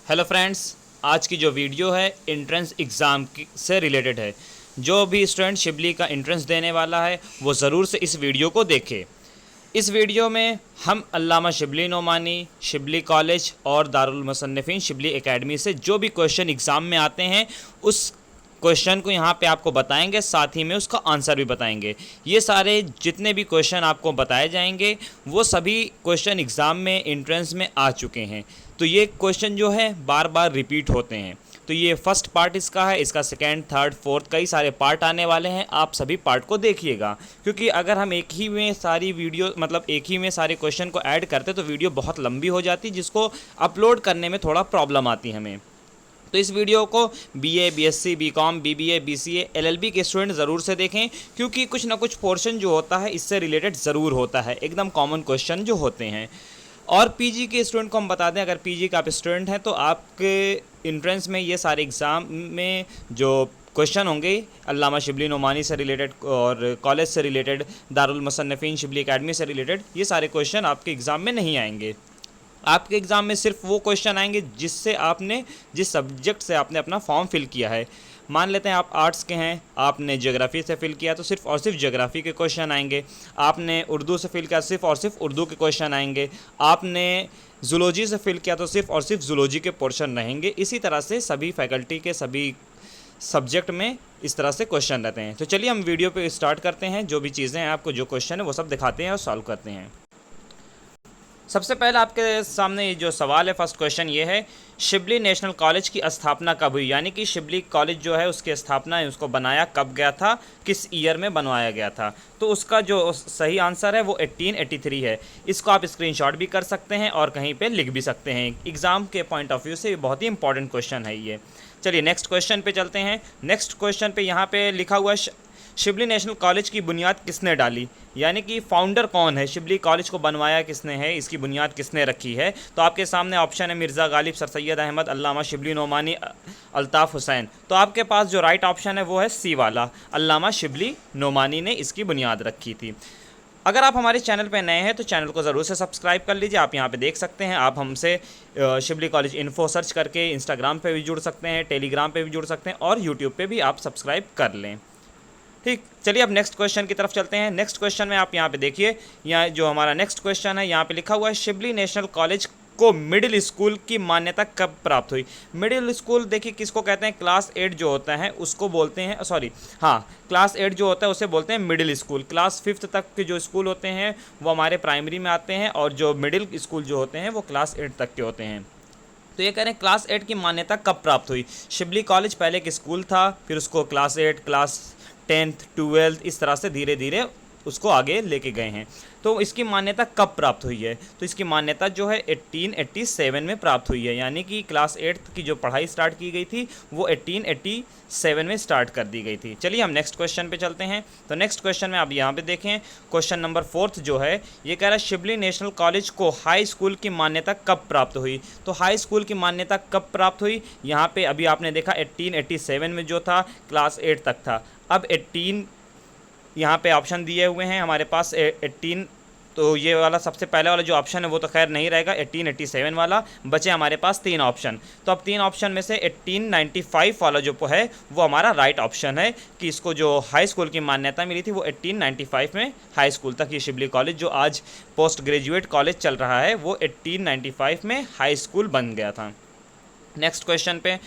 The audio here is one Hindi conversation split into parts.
हेलो फ्रेंड्स, आज की जो वीडियो है एंट्रेंस एग्ज़ाम से रिलेटेड है। जो भी स्टूडेंट शिबली का एंट्रेंस देने वाला है वो ज़रूर से इस वीडियो को देखे। इस वीडियो में हम अल्लामा शिबली नोमानी, शिबली कॉलेज और दारुल मुसन्निफीन शिबली एकेडमी से जो भी क्वेश्चन एग्ज़ाम में आते हैं उस क्वेश्चन को यहाँ पे आपको बताएंगे, साथ ही में उसका आंसर भी बताएंगे। ये सारे जितने भी क्वेश्चन आपको बताए जाएंगे वो सभी क्वेश्चन एग्ज़ाम में एंट्रेंस में आ चुके हैं। तो ये क्वेश्चन जो है बार बार रिपीट होते हैं। तो ये फर्स्ट पार्ट इसका है, इसका सेकेंड, थर्ड, फोर्थ कई सारे पार्ट आने वाले हैं। आप सभी पार्ट को देखिएगा, क्योंकि अगर हम एक ही में सारी वीडियो एक ही में सारे क्वेश्चन को ऐड करते तो वीडियो बहुत लंबी हो जाती, जिसको अपलोड करने में थोड़ा प्रॉब्लम आती हमें। तो इस वीडियो को BA, BSc, BCom, BBA, BCA, LLB के स्टूडेंट ज़रूर से देखें, क्योंकि कुछ ना कुछ पोर्शन जो होता है इससे रिलेटेड ज़रूर होता है, एकदम कॉमन क्वेश्चन जो होते हैं। और पीजी के स्टूडेंट को हम बता दें, अगर पीजी का आप स्टूडेंट हैं तो आपके एंट्रेंस में ये सारे एग्ज़ाम में जो क्वेश्चन होंगे अल्लामा शिबली नोमानी से रिलेटेड और कॉलेज से रिलेटेड, दारुल मुसन्निफीन शिबली एकेडमी से रिलेटेड, ये सारे क्वेश्चन आपके एग्ज़ाम में नहीं आएंगे। आपके एग्ज़ाम में सिर्फ वो क्वेश्चन आएंगे जिस सब्जेक्ट से आपने अपना फॉर्म फिल किया है। मान लेते हैं आप आर्ट्स के हैं, आपने ज्योग्राफी से फिल किया तो सिर्फ और सिर्फ ज्योग्राफी के क्वेश्चन आएंगे। आपने उर्दू से फिल किया सिर्फ और सिर्फ उर्दू के क्वेश्चन आएंगे। आपने जूलॉजी से फिल किया तो सिर्फ और सिर्फ जूलॉजी के पोर्शन रहेंगे। इसी तरह से सभी फैकल्टी के सभी सब्जेक्ट में इस तरह से क्वेश्चन रहते हैं। तो चलिए हम वीडियो पे स्टार्ट करते हैं। जो भी चीज़ें हैं आपको जो क्वेश्चन है वो सब दिखाते हैं और सॉल्व करते हैं। सबसे पहले आपके सामने ये जो सवाल है, फर्स्ट क्वेश्चन ये है, शिबली नेशनल कॉलेज की स्थापना कब हुई? यानी कि शिबली कॉलेज जो है उसकी स्थापना है, उसको बनाया कब गया था, किस ईयर में बनवाया गया था? तो उसका जो सही आंसर है वो 1883 है। इसको आप स्क्रीनशॉट भी कर सकते हैं और कहीं पे लिख भी सकते हैं। एग्ज़ाम के पॉइंट ऑफ व्यू से बहुत ही इंपॉर्टेंट क्वेश्चन है ये। चलिए नेक्स्ट क्वेश्चन पे चलते हैं। नेक्स्ट क्वेश्चन पे यहाँ पे लिखा हुआ है, शिबली नेशनल कॉलेज की बुनियाद किसने डाली? यानी कि फाउंडर कौन है, शिबली कॉलेज को बनवाया किसने है, इसकी बुनियाद किसने रखी है? तो आपके सामने ऑप्शन है मिर्ज़ा गालिब, सर सैयद अहमद, अल्लामा शिबली नोमानी, अल्ताफ़ हुसैन। तो आपके पास जो राइट ऑप्शन है वो है सी वाला, अल्लामा शिबली नोमानी ने इसकी बुनियाद रखी थी। अगर आप हमारे चैनल पर नए हैं तो चैनल को ज़रूर से सब्सक्राइब कर लीजिए। आप यहाँ पे देख सकते हैं, आप हमसे शिबली कॉलेज इन्फो सर्च करके इंस्टाग्राम पे भी जुड़ सकते हैं, टेलीग्राम पे भी जुड़ सकते हैं और यूट्यूब पे भी आप सब्सक्राइब कर लें। ठीक, चलिए अब नेक्स्ट क्वेश्चन की तरफ चलते हैं। नेक्स्ट क्वेश्चन में आप यहाँ पे देखिए, यहाँ जो हमारा नेक्स्ट क्वेश्चन है यहाँ पे लिखा हुआ है, शिबली नेशनल कॉलेज को मिडिल स्कूल की मान्यता कब प्राप्त हुई? मिडिल स्कूल देखिए किसको कहते हैं, क्लास 8 जो होता है उसको बोलते हैं, क्लास 8 जो होता है उसे बोलते हैं मिडिल स्कूल। क्लास 5th तक के जो स्कूल होते हैं वो हमारे प्राइमरी में आते हैं, और जो मिडिल स्कूल जो होते हैं वो क्लास 8 तक के होते हैं। तो ये कह रहे हैं क्लास 8 की मान्यता कब प्राप्त हुई? शिबली कॉलेज पहले एक स्कूल था, फिर उसको क्लास 8, क्लास 10th, 12th इस तरह से धीरे धीरे उसको आगे लेके गए हैं। तो इसकी मान्यता कब प्राप्त हुई है? तो इसकी मान्यता जो है 1887 में प्राप्त हुई है। यानी कि क्लास 8 की जो पढ़ाई स्टार्ट की गई थी वो 1887 में स्टार्ट कर दी गई थी। चलिए हम नेक्स्ट क्वेश्चन पे चलते हैं। तो नेक्स्ट क्वेश्चन में आप यहाँ पे देखें, क्वेश्चन नंबर 4 जो है ये कह रहा है, शिबली नेशनल कॉलेज को हाई स्कूल की मान्यता कब प्राप्त हुई? तो हाई स्कूल की मान्यता कब प्राप्त हुई? यहाँ पे अभी आपने देखा 1887 में जो था क्लास 8 तक था। अब 18 यहाँ पे ऑप्शन दिए हुए हैं हमारे पास 18, तो ये वाला सबसे पहले वाला जो ऑप्शन है वो तो खैर नहीं रहेगा, 1887 वाला। बचे हमारे पास 3 ऑप्शन। तो अब 3 ऑप्शन में से 1895 वाला जो है वो हमारा राइट ऑप्शन है, कि इसको जो हाई स्कूल की मान्यता मिली थी वो 1895 में हाई स्कूल तक, ये शिबली कॉलेज जो आज पोस्ट ग्रेजुएट कॉलेज चल रहा है वो 1895 में हाई स्कूल बन गया था। नेक्स्ट क्वेश्चन पे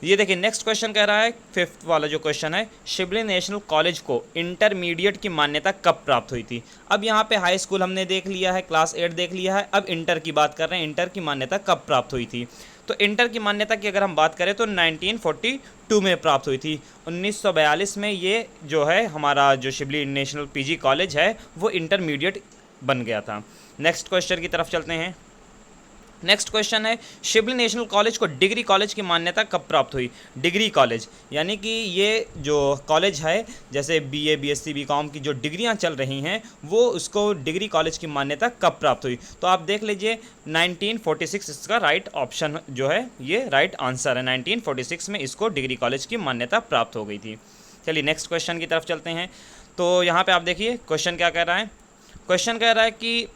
ये देखिए, नेक्स्ट क्वेश्चन कह रहा है, 5th वाला जो क्वेश्चन है, शिबली नेशनल कॉलेज को इंटरमीडिएट की मान्यता कब प्राप्त हुई थी? अब यहाँ पे हाई स्कूल हमने देख लिया है, क्लास 8 देख लिया है, अब इंटर की बात कर रहे हैं, इंटर की मान्यता कब प्राप्त हुई थी? तो इंटर की मान्यता की अगर हम बात करें तो 1942 में प्राप्त हुई थी। 1942 में ये जो है हमारा जो शिबली नेशनल पीजी कॉलेज है वो इंटरमीडिएट बन गया था। नेक्स्ट क्वेश्चन की तरफ चलते हैं। नेक्स्ट क्वेश्चन है, शिबली नेशनल कॉलेज को डिग्री कॉलेज की मान्यता कब प्राप्त हुई? डिग्री कॉलेज यानी कि ये जो कॉलेज है, जैसे बीए, बीएससी, बीकॉम की जो डिग्रियां चल रही हैं वो उसको डिग्री कॉलेज की मान्यता कब प्राप्त हुई? तो आप देख लीजिए 1946 इसका राइट ऑप्शन जो है, ये राइट आंसर है। 1946 में इसको डिग्री कॉलेज की मान्यता प्राप्त हो गई थी। चलिए नेक्स्ट क्वेश्चन की तरफ चलते हैं। तो यहाँ पर आप देखिए क्वेश्चन क्या कह रहा है। क्वेश्चन कह रहा है कि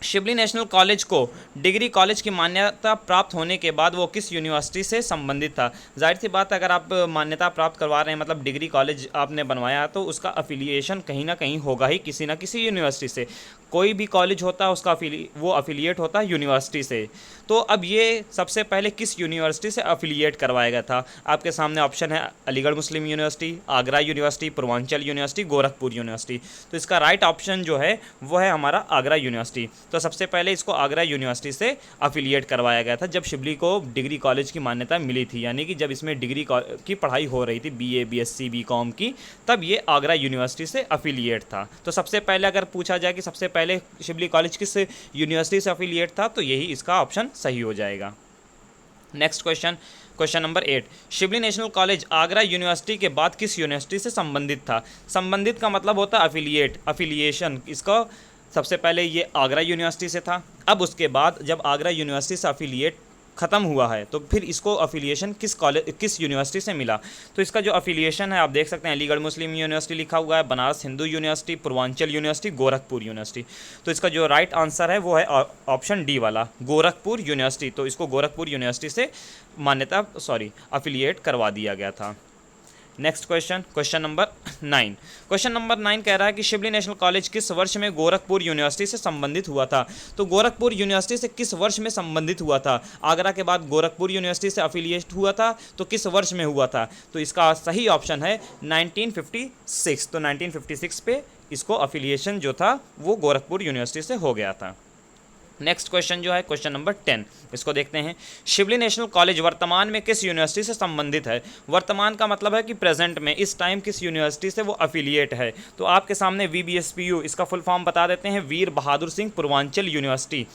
शिबली नेशनल कॉलेज को डिग्री कॉलेज की मान्यता प्राप्त होने के बाद वो किस यूनिवर्सिटी से संबंधित था? जाहिर सी बात है, अगर आप मान्यता प्राप्त करवा रहे हैं मतलब डिग्री कॉलेज आपने बनवाया है, तो उसका अफिलिएशन कहीं ना कहीं होगा ही किसी ना किसी यूनिवर्सिटी से। कोई भी कॉलेज होता है उसका वो अफिलिएट होता है यूनिवर्सिटी से। तो अब ये सबसे पहले किस यूनिवर्सिटी से अफिलिएट करवाया गया था? आपके सामने ऑप्शन है Aligarh Muslim University, Agra University, Purvanchal University, Gorakhpur University. तो इसका राइट ऑप्शन जो है वो है हमारा आगरा यूनिवर्सिटी। तो सबसे पहले इसको आगरा यूनिवर्सिटी से अफिलिएट करवाया गया था जब शिबली को डिग्री कॉलेज की मान्यता मिली थी, यानी कि जब इसमें डिग्री की पढ़ाई हो रही थी बीए, बीएससी, बीकॉम की, तब ये आगरा यूनिवर्सिटी से अफिलिएट था। तो सबसे पहले अगर पूछा जाए कि सबसे पहले शिबली कॉलेज किस यूनिवर्सिटी से अफिलिएट था, तो यही इसका ऑप्शन सही हो जाएगा। Next question, question number 8, Shibli National college Agra university के बाद किस यूनिवर्सिटी से संबंधित था? संबंधित का मतलब होता है अफिलिएट, अफिलिएशन। इसका सबसे पहले ये आगरा यूनिवर्सिटी से था, अब उसके बाद जब आगरा यूनिवर्सिटी से अफिलिएट ख़त्म हुआ है तो फिर इसको अफिलिएशन किस यूनिवर्सिटी से मिला? तो इसका जो अफिलिएशन है आप देख सकते हैं, अलीगढ़ मुस्लिम यूनिवर्सिटी लिखा हुआ है, Banaras Hindu university, Purvanchal University, Gorakhpur University. तो इसका जो राइट आंसर है वो है ऑप्शन डी वाला, गोरखपुर यूनिवर्सिटी। तो इसको गोरखपुर यूनिवर्सिटी से अफिलिएट करवा दिया गया था। Next question, question number 9। Question number 9 कह रहा है कि शिबली नेशनल कॉलेज किस वर्ष में गोरखपुर यूनिवर्सिटी से संबंधित हुआ था? तो गोरखपुर यूनिवर्सिटी से किस वर्ष में संबंधित हुआ था? आगरा के बाद गोरखपुर यूनिवर्सिटी से अफिलिएट हुआ था, तो किस वर्ष में हुआ था? तो इसका सही ऑप्शन है 1956। तो 1956 पे इसको अफिलिएशन जो था वो गोरखपुर यूनिवर्सिटी से हो गया था। नेक्स्ट क्वेश्चन जो है क्वेश्चन नंबर 10, इसको देखते हैं। शिबली नेशनल कॉलेज वर्तमान में किस यूनिवर्सिटी से संबंधित है? वर्तमान का मतलब है कि प्रेजेंट में, इस टाइम किस यूनिवर्सिटी से वो अफिलिएट है। तो आपके सामने VBSPU, इसका फुल फॉर्म बता देते हैं, वीर बहादुर सिंह पूर्वांचल यूनिवर्सिटी,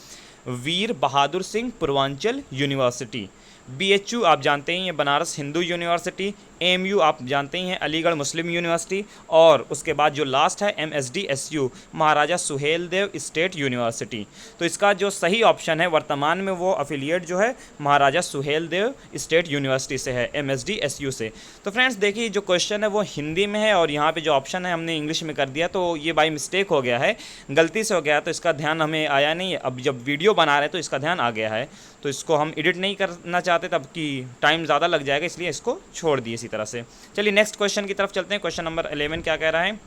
वीर बहादुर सिंह पूर्वांचल यूनिवर्सिटी। BHU आप जानते हैं ये बनारस हिंदू यूनिवर्सिटी, AMU आप जानते ही हैं अलीगढ़ मुस्लिम यूनिवर्सिटी, और उसके बाद जो लास्ट है MSDSU महाराजा सुहेल देव स्टेट यूनिवर्सिटी। तो इसका जो सही ऑप्शन है वर्तमान में वो अफिलिएट जो है महाराजा सुहेल देव स्टेट यूनिवर्सिटी से है, MSDSU से। तो फ्रेंड्स देखिए जो क्वेश्चन है वो हिंदी में है और यहाँ पे जो ऑप्शन है हमने इंग्लिश में कर दिया, तो ये बाई मिस्टेक हो गया है, गलती से हो गया, तो इसका ध्यान हमें आया नहीं। अब जब वीडियो बना रहे हैं तो इसका ध्यान आ गया है, तो इसको हम एडिट नहीं करना चाहते तब कि टाइम ज़्यादा लग जाएगा, इसलिए इसको छोड़ दिए इसी तरह से। चलिए नेक्स्ट क्वेश्चन की तरफ चलते हैं। क्वेश्चन नंबर 11 क्या कह रहा है?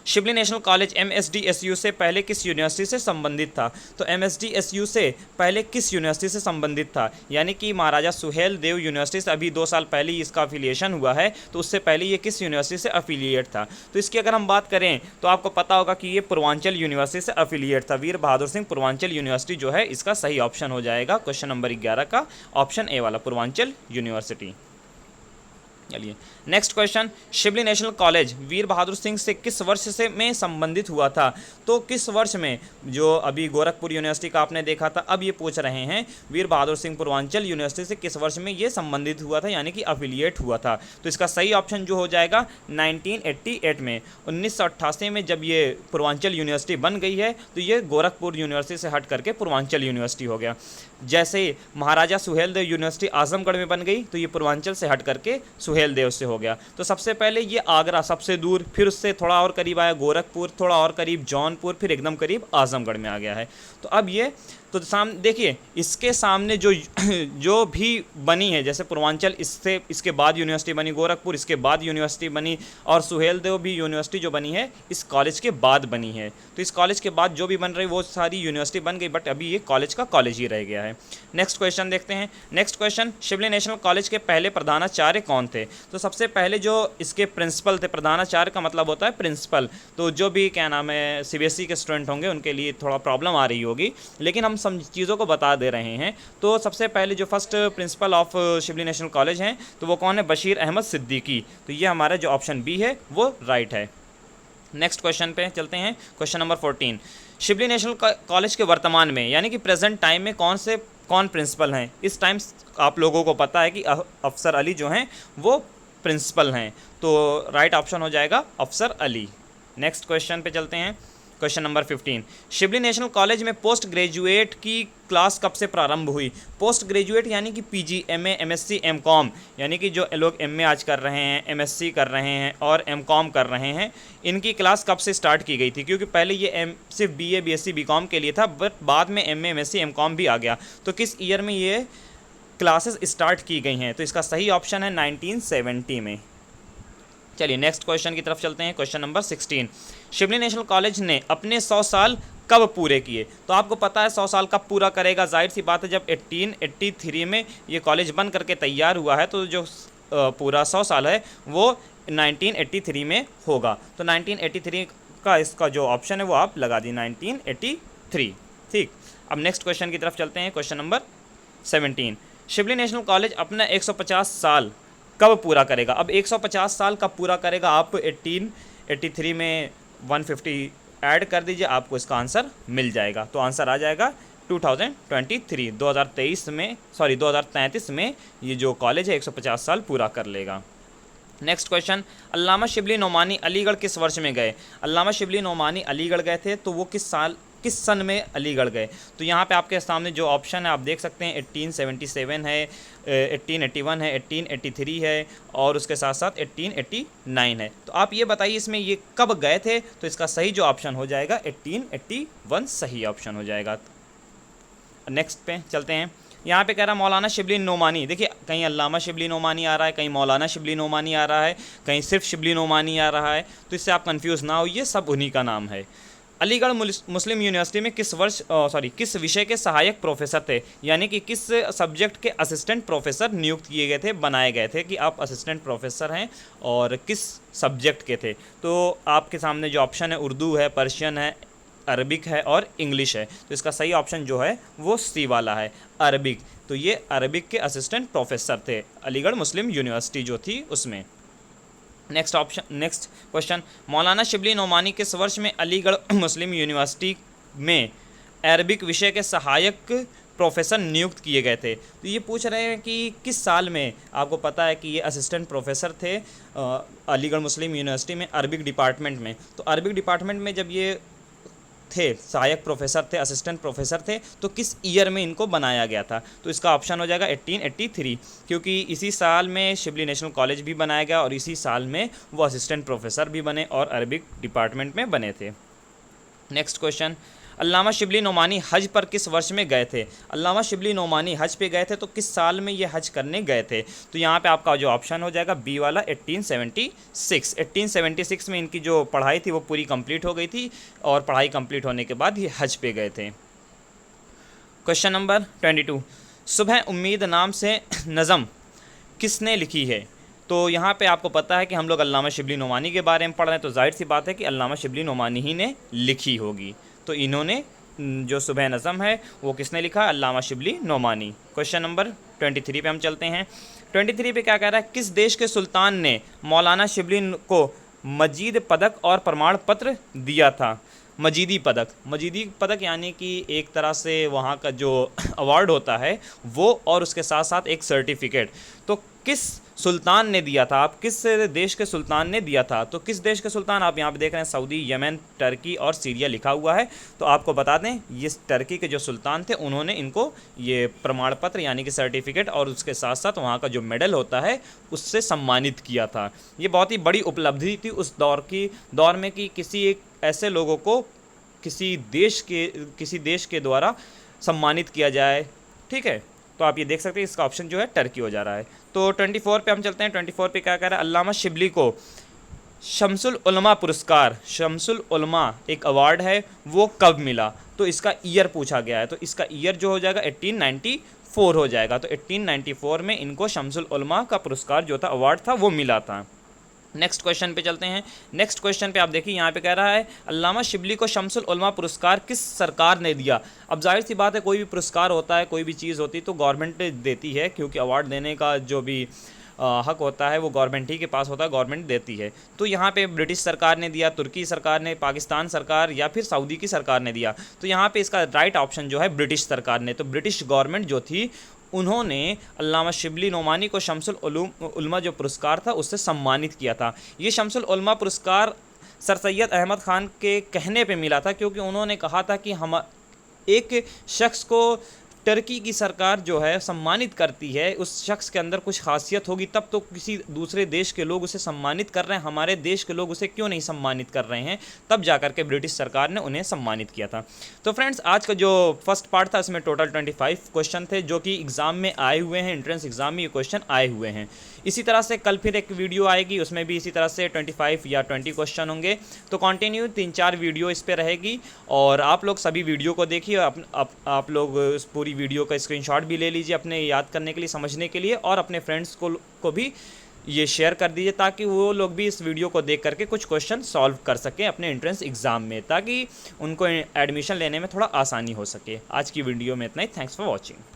शिबली नेशनल कॉलेज MSDSU से पहले किस यूनिवर्सिटी से संबंधित था? तो MSDSU से पहले किस यूनिवर्सिटी से संबंधित था? यानी कि महाराजा सुहेल देव यूनिवर्सिटी से अभी 2 साल पहले ही इसका अफिलिएशन हुआ है, तो उससे पहले ये किस यूनिवर्सिटी से अफिलिएट था? तो इसकी अगर हम बात करें तो आपको पता होगा कि ये पूर्वांचल यूनिवर्सिटी से अफिलिएट था, वीर बहादुर सिंह पूर्वांचल यूनिवर्सिटी जो है इसका सही ऑप्शन हो जाएगा क्वेश्चन नंबर 11 का ऑप्शन ए वाला, पूर्वांचल यूनिवर्सिटी। चलिए next question, Shibli National College Veer Bahadur Singh से किस वर्ष से में संबंधित हुआ था? तो किस वर्ष में, जो अभी गोरखपुर यूनिवर्सिटी का आपने देखा था, अब ये पूछ रहे हैं वीर बहादुर सिंह पूर्वांचल यूनिवर्सिटी से किस वर्ष में ये संबंधित हुआ था, यानी कि अफिलिएट हुआ था। तो इसका सही ऑप्शन जो हो जाएगा 1988 में, 1988 में जब ये पूर्वांचल यूनिवर्सिटी बन गई है तो ये गोरखपुर यूनिवर्सिटी से हट करके पूर्वांचल यूनिवर्सिटी हो गया। जैसे महाराजा सुहेल देव यूनिवर्सिटी आजमगढ़ में बन गई तो ये पूर्वांचल से हट करके सुहेल देव से हो गया। तो सबसे पहले ये आगरा सबसे दूर, फिर उससे थोड़ा और करीब आया गोरखपुर, थोड़ा और करीब जौनपुर, फिर एकदम करीब आजमगढ़ में आ गया है। तो अब ये तो सामने देखिए इसके सामने जो भी बनी है, जैसे पूर्वांचल इसके बाद यूनिवर्सिटी बनी, गोरखपुर इसके बाद यूनिवर्सिटी बनी, और सुहेल देव भी यूनिवर्सिटी जो बनी है इस कॉलेज के बाद बनी है। तो इस कॉलेज के बाद जो भी बन रही वो सारी यूनिवर्सिटी बन गई, बट अभी ये कॉलेज का कॉलेज ही रह गया है। नेक्स्ट क्वेश्चन देखते हैं। Next question, Shibli National college के पहले प्रधानाचार्य कौन थे? तो सबसे पहले जो इसके प्रिंसिपल थे, प्रधानाचार्य का मतलब होता है प्रिंसिपल, तो जो भी क्या नाम है CBSE के स्टूडेंट होंगे उनके लिए थोड़ा प्रॉब्लम आ रही होगी, लेकिन हम सब चीज़ों को बता दे रहे हैं। तो सबसे पहले जो first principle of Shibli National college हैं तो वो कौन है? बशीर अहमद सिद्दीकी। तो ये हमारा जो ऑप्शन बी है वो राइट है। नेक्स्ट क्वेश्चन पे चलते हैं। Question number 14, Shibli National college के वर्तमान में यानी कि प्रेजेंट टाइम में कौन प्रिंसिपल हैं? इस टाइम आप लोगों को पता है कि अफसर अली जो हैं वो प्रिंसिपल हैं, तो राइट ऑप्शन हो जाएगा अफसर अली। नेक्स्ट क्वेश्चन पे चलते हैं। Question number 15, Shibli National college में पोस्ट ग्रेजुएट की क्लास कब से प्रारंभ हुई? पोस्ट ग्रेजुएट यानी कि पीजी, एमए, एमएससी, एमकॉम, यानी कि जो लोग एमए आज कर रहे हैं, एमएससी कर रहे हैं और एमकॉम कर रहे हैं, इनकी क्लास कब से स्टार्ट की गई थी? क्योंकि पहले ये सिर्फ बीए, बीएससी, बीकॉम के लिए था, बट बाद में एमए, एमएससी, एमकॉम भी आ गया। तो किस ईयर में ये क्लासेस स्टार्ट की गई हैं? तो इसका सही ऑप्शन है 1970 में। चलिए नेक्स्ट क्वेश्चन की तरफ चलते हैं। Question number 16, Shibli National college ने अपने 100 साल कब पूरे किए? तो आपको पता है 100 साल कब पूरा करेगा, जाहिर सी बात है जब 1883 में ये कॉलेज बन करके तैयार हुआ है, तो जो पूरा 100 साल है वो 1983 में होगा। तो 1983 का इसका जो ऑप्शन है वो आप लगा दी, 1983। ठीक, अब नेक्स्ट क्वेश्चन की तरफ चलते हैं। Question number 17, Shibli National college अपना 150 साल कब पूरा करेगा? अब 150 साल कब पूरा करेगा? आप 1883 में 150 ऐड कर दीजिए, आपको इसका आंसर मिल जाएगा। तो आंसर आ जाएगा 2023, 2033 में ये जो कॉलेज है 150 साल पूरा कर लेगा। नेक्स्ट क्वेश्चन, अल्लामा शिबली नोमानी अलीगढ़ किस वर्ष में गए? अल्लामा शिबली नोमानी अलीगढ़ गए थे, तो वो किस सन में अलीगढ़ गए? तो यहाँ पे आपके सामने जो ऑप्शन है आप देख सकते हैं, 1877 है, 1881 है, 1883 है और उसके साथ साथ 1889 है। तो आप ये बताइए इसमें ये कब गए थे? तो इसका सही जो ऑप्शन हो जाएगा 1881 सही ऑप्शन हो जाएगा। नेक्स्ट पे चलते हैं। यहाँ पे कह रहा मौलाना शिबली नोमानी, देखिए कहीं अल्लामा शिबली नोमानी आ रहा है, कहीं मौलाना शिबली नोमानी आ रहा है, कहीं सिर्फ शिबली नोमानी आ रहा है, तो इससे आप कंफ्यूज ना होइए, सब उन्हीं का नाम है। अलीगढ़ मुस्लिम यूनिवर्सिटी में किस विषय के सहायक प्रोफेसर थे? यानी कि किस सब्जेक्ट के असिस्टेंट प्रोफेसर नियुक्त किए गए थे, बनाए गए थे कि आप असिस्टेंट प्रोफेसर हैं, और किस सब्जेक्ट के थे? तो आपके सामने जो ऑप्शन है उर्दू है, पर्शियन है, अरबिक है और इंग्लिश है। तो इसका सही ऑप्शन जो है वो सी वाला है, अरबिक। तो ये अरबिक के असिस्टेंट प्रोफेसर थे अलीगढ़ मुस्लिम यूनिवर्सिटी जो थी उसमें। नेक्स्ट क्वेश्चन, मौलाना शिबली नोमानी किस वर्ष में अलीगढ़ मुस्लिम यूनिवर्सिटी में अरबिक विषय के सहायक प्रोफेसर नियुक्त किए गए थे? तो ये पूछ रहे हैं कि किस साल में। आपको पता है कि ये असिस्टेंट प्रोफेसर थे अलीगढ़ मुस्लिम यूनिवर्सिटी में अरबिक डिपार्टमेंट में। तो अरबिक डिपार्टमेंट में जब ये थे, सहायक प्रोफेसर थे, असिस्टेंट प्रोफेसर थे, तो किस ईयर में इनको बनाया गया था? तो इसका ऑप्शन हो जाएगा 1883, क्योंकि इसी साल में शिबली नेशनल कॉलेज भी बनाया गया और इसी साल में वो असिस्टेंट प्रोफेसर भी बने और अरबिक डिपार्टमेंट में बने थे। नेक्स्ट क्वेश्चन, अल्लामा शिबली नोमानी हज पर किस वर्ष में गए थे? अल्लामा शिबली नोमानी हज पे गए थे, तो किस साल में ये हज करने गए थे? तो यहाँ पे आपका जो ऑप्शन हो जाएगा बी वाला 1876। 1876 में इनकी जो पढ़ाई थी वो पूरी कंप्लीट हो गई थी और पढ़ाई कंप्लीट होने के बाद ये हज पे गए थे। क्वेश्चन नंबर 22, सुबह उम्मीद नाम से नज़म किसने लिखी है? तो यहाँ पे आपको पता है कि हम लोग अल्लामा शिबली नोमानी के बारे में पढ़ रहे हैं, तो जाहिर सी बात है कि अल्लामा शिबली नोमानी ही ने लिखी होगी। तो इन्होंने जो सुबह नज़म है वो किसने लिखा? अल्लामा शिबली नोमानी। क्वेश्चन नंबर 23 पे हम चलते हैं। 23 पे क्या कह रहा है, किस देश के सुल्तान ने मौलाना शिबली को मजीद पदक और प्रमाण पत्र दिया था? मजीदी पदक यानी कि एक तरह से वहाँ का जो अवार्ड होता है वो, और उसके साथ साथ एक सर्टिफिकेट। तो किस सुल्तान ने दिया था? आप किस देश के सुल्तान ने दिया था? तो किस देश के सुल्तान, आप यहाँ पे देख रहे हैं सऊदी, यमन, टर्की और सीरिया लिखा हुआ है। तो आपको बता दें ये टर्की के जो सुल्तान थे उन्होंने इनको ये प्रमाण पत्र यानी कि सर्टिफिकेट और उसके साथ साथ वहाँ का जो मेडल होता है उससे सम्मानित किया था। ये बहुत ही बड़ी उपलब्धि थी उस दौर में कि किसी एक ऐसे लोगों को किसी देश के द्वारा सम्मानित किया जाए। ठीक है, तो आप ये देख सकते हैं इसका ऑप्शन जो है टर्की हो जा रहा है। तो 24 पे हम चलते हैं। 24 पे क्या कह रहा है, अल्लामा शिबली को शम्सुल उलमा पुरस्कार, शम्सुल उलमा एक अवार्ड है, वो कब मिला? तो इसका ईयर पूछा गया है, तो इसका ईयर जो हो जाएगा 1894 हो जाएगा। तो 1894 में इनको शम्सुल उलमा का पुरस्कार जो था, अवार्ड था, वो मिला था। नेक्स्ट क्वेश्चन पे चलते हैं। नेक्स्ट क्वेश्चन पे आप देखिए यहाँ पे कह रहा है अल्लामा शिबली को शम्सुल उलमा पुरस्कार किस सरकार ने दिया? अब जाहिर सी बात है कोई भी पुरस्कार होता है, कोई भी चीज़ होती है तो गवर्नमेंट देती है, क्योंकि अवार्ड देने का जो भी हक होता है वो गवर्नमेंट ही के पास होता है, गवर्नमेंट देती है। तो यहाँ पे ब्रिटिश सरकार ने दिया, तुर्की सरकार ने, पाकिस्तान सरकार या फिर सऊदी की सरकार ने दिया। तो यहाँ पे इसका राइट ऑप्शन जो है ब्रिटिश सरकार ने। तो ब्रिटिश गवर्नमेंट जो थी उन्होंने अल्लामा शिबली नोमानी को शम्सुल उलमा जो पुरस्कार था उससे सम्मानित किया था। ये शम्सुल उलमा पुरस्कार सर सैयद अहमद ख़ान के कहने पे मिला था, क्योंकि उन्होंने कहा था कि हम एक शख्स को टर्की की सरकार जो है सम्मानित करती है, उस शख्स के अंदर कुछ खासियत होगी तब तो किसी दूसरे देश के लोग उसे सम्मानित कर रहे हैं, हमारे देश के लोग उसे क्यों नहीं सम्मानित कर रहे हैं। तब जाकर के ब्रिटिश सरकार ने उन्हें सम्मानित किया था। तो फ्रेंड्स, आज का जो फर्स्ट पार्ट था इसमें टोटल 25 क्वेश्चन थे जो कि एग्ज़ाम में आए हुए हैं, एंट्रेंस एग्ज़ाम में ये क्वेश्चन आए हुए हैं। इसी तरह से कल फिर एक वीडियो आएगी, उसमें भी इसी तरह से 25 या 20 क्वेश्चन होंगे। तो कंटिन्यू 3-4 वीडियो इस पे रहेगी और आप लोग सभी वीडियो को देखिए। आप लोग उस पूरी वीडियो का स्क्रीनशॉट भी ले लीजिए अपने याद करने के लिए, समझने के लिए, और अपने फ्रेंड्स को भी ये शेयर कर दीजिए ताकि वो लोग भी इस वीडियो को देख करके कुछ क्वेश्चन सॉल्व कर सकें अपने एंट्रेंस एग्ज़ाम में, ताकि उनको एडमिशन लेने में थोड़ा आसानी हो सके। आज की वीडियो में इतना ही। Thanks for watching.